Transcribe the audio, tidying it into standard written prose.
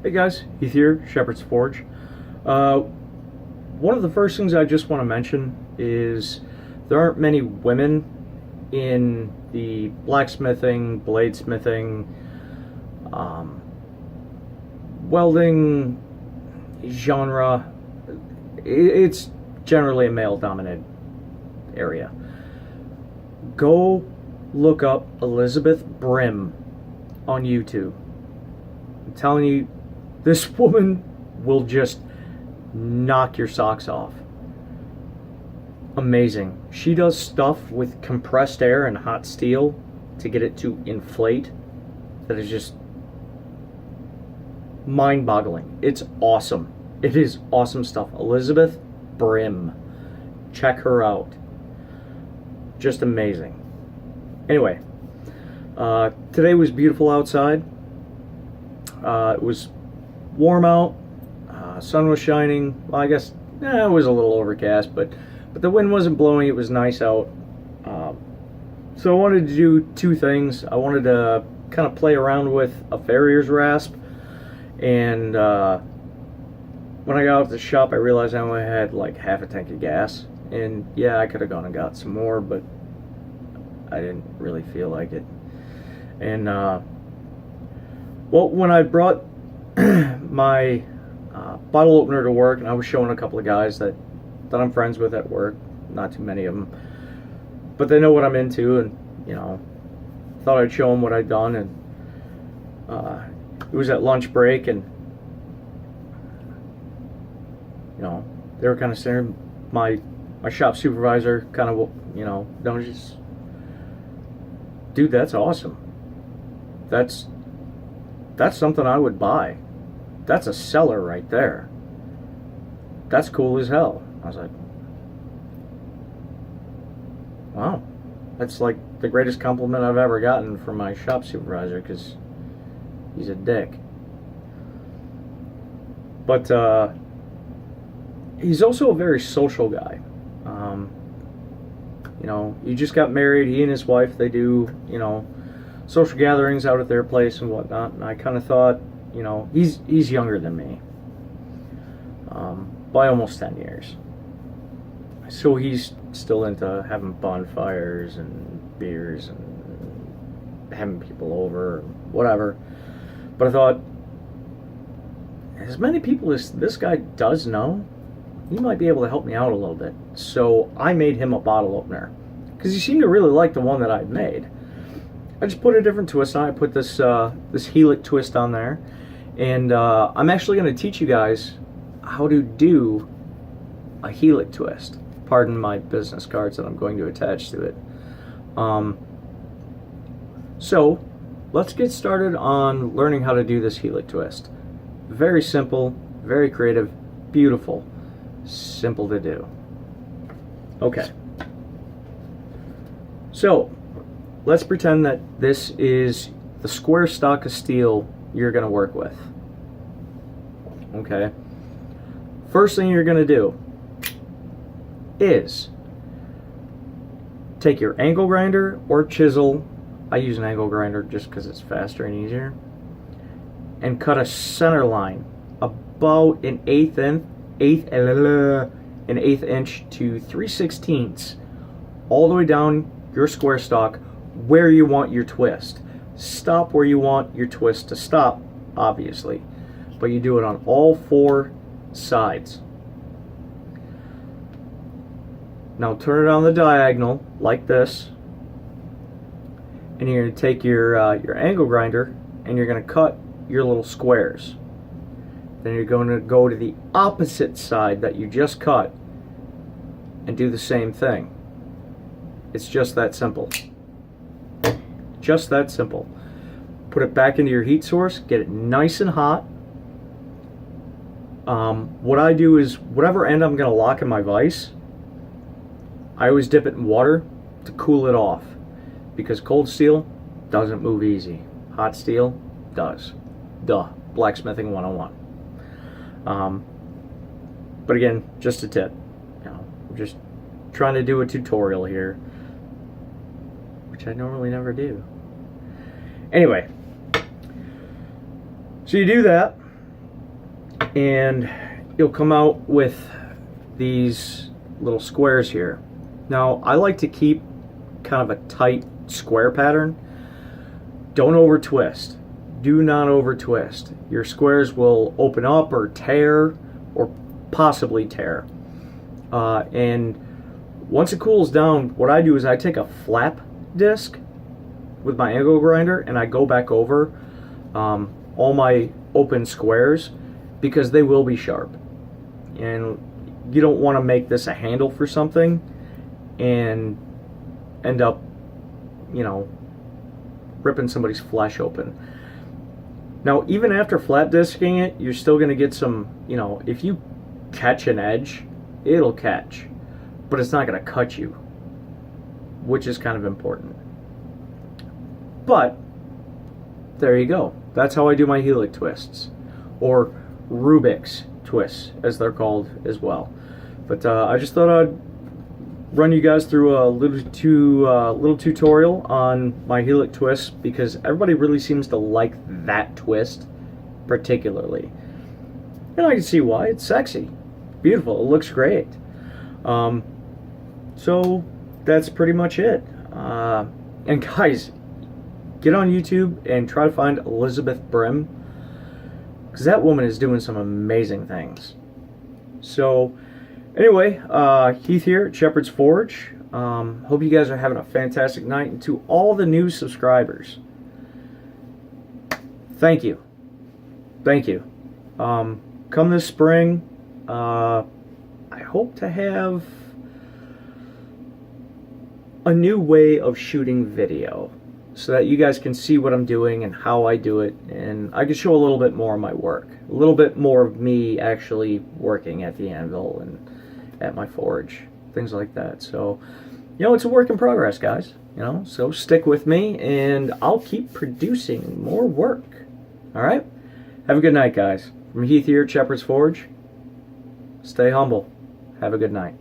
Hey guys, Heath here, Shepherd's Forge. One of the first things I just want to mention is there aren't many women in the blacksmithing, bladesmithing, welding genre. It's generally a male-dominated area. Go look up Elizabeth Brim on YouTube. I'm telling you, this woman will just knock your socks off. Amazing. She does stuff with compressed air and hot steel to get it to inflate that is just mind-boggling. It's awesome. It is awesome stuff. Elizabeth Brim. Check her out. Just amazing. Anyway, today was beautiful outside. It was warm out. Sun was shining. Well, I guess it was a little overcast, but the wind wasn't blowing. It was nice out. So I wanted to do two things. I wanted to kind of play around with a farrier's rasp, and when I got out of the shop, I realized I only had like half a tank of gas. And yeah, I could have gone and got some more, but I didn't really feel like it. And well, when I brought my bottle opener to work, and I was showing a couple of guys that I'm friends with at work, not too many of them, but they know what I'm into, and you know, thought I'd show them what I'd done. And it was at lunch break, and you know, they were kind of staring. My shop supervisor kind of, you know, just, dude, that's awesome. That's something I would buy. That's a seller right there. That's cool as hell. I was like, wow, that's like the greatest compliment I've ever gotten from my shop supervisor, because he's a dick. But he's also a very social guy. You know, he just got married. He and his wife, they do, you know, social gatherings out at their place and whatnot. And I kind of thought, you know, he's younger than me by almost 10 years. So he's still into having bonfires and beers and having people over and whatever. But I thought, as many people as this guy does know, he might be able to help me out a little bit. So I made him a bottle opener, because he seemed to really like the one that I'd made. I just put a different twist on it. I put this this Helixtwist on there, and I'm actually going to teach you guys how to do a Helixtwist. Pardon my business cards that I'm going to attach to it. So let's get started on learning how to do this Helixtwist. Very simple, very creative, beautiful, simple to do. Okay. So let's pretend that this is the square stock of steel you're going to work with. Okay. First thing you're going to do is take your angle grinder or chisel. I use an angle grinder just because it's faster and easier. And cut a center line about an eighth inch to 3/16 all the way down your square stock where you want your twist. Stop where you want your twist to stop, obviously, but you do it on all four sides. Now turn it on the diagonal like this, and you're going to take your angle grinder and you're going to cut your little squares. Then you're going to go to the opposite side that you just cut and do the same thing. It's just that simple. Just that simple. Put it back into your heat source, get it nice and hot. What I do is, whatever end I'm going to lock in my vise, I always dip it in water to cool it off, because cold steel doesn't move easy. Hot steel does. Duh. Blacksmithing 101. But again, just a tip. You know, I'm just trying to do a tutorial here, which I normally never do. Anyway, so you do that, and you'll come out with these little squares here. Now, I like to keep kind of a tight square pattern. Don't over twist. Do not over twist. Your squares will open up or tear, or possibly tear. And once it cools down, what I do is I take a flap disc with my angle grinder and I go back over all my open squares, because they will be sharp. And you don't want to make this a handle for something and end up, you know, ripping somebody's flesh open. Now, even after flat disking it, you're still going to get some, you know, if you catch an edge, it'll catch, but it's not going to cut you, which is kind of important. But there you go. That's how I do my Helixtwists, or Rubik's twists, as they're called as well. But I just thought I'd run you guys through a little tutorial on my Helixtwist, because everybody really seems to like that twist particularly, and I can see why. It's sexy, beautiful, it looks great. So that's pretty much it. And guys, get on YouTube and try to find Elizabeth Brim, because that woman is doing some amazing things. So anyway, Heath here at Shepherd's Forge. Hope you guys are having a fantastic night. And to all the new subscribers, thank you. Thank you. Come this spring, I hope to have a new way of shooting video, so that you guys can see what I'm doing and how I do it, and I can show a little bit more of my work, a little bit more of me actually working at the anvil and at my forge, things like that. So, you know, it's a work in progress, guys, you know, so stick with me and I'll keep producing more work. All right, have a good night, guys. From Heath here at Shepherd's Forge, stay humble, have a good night.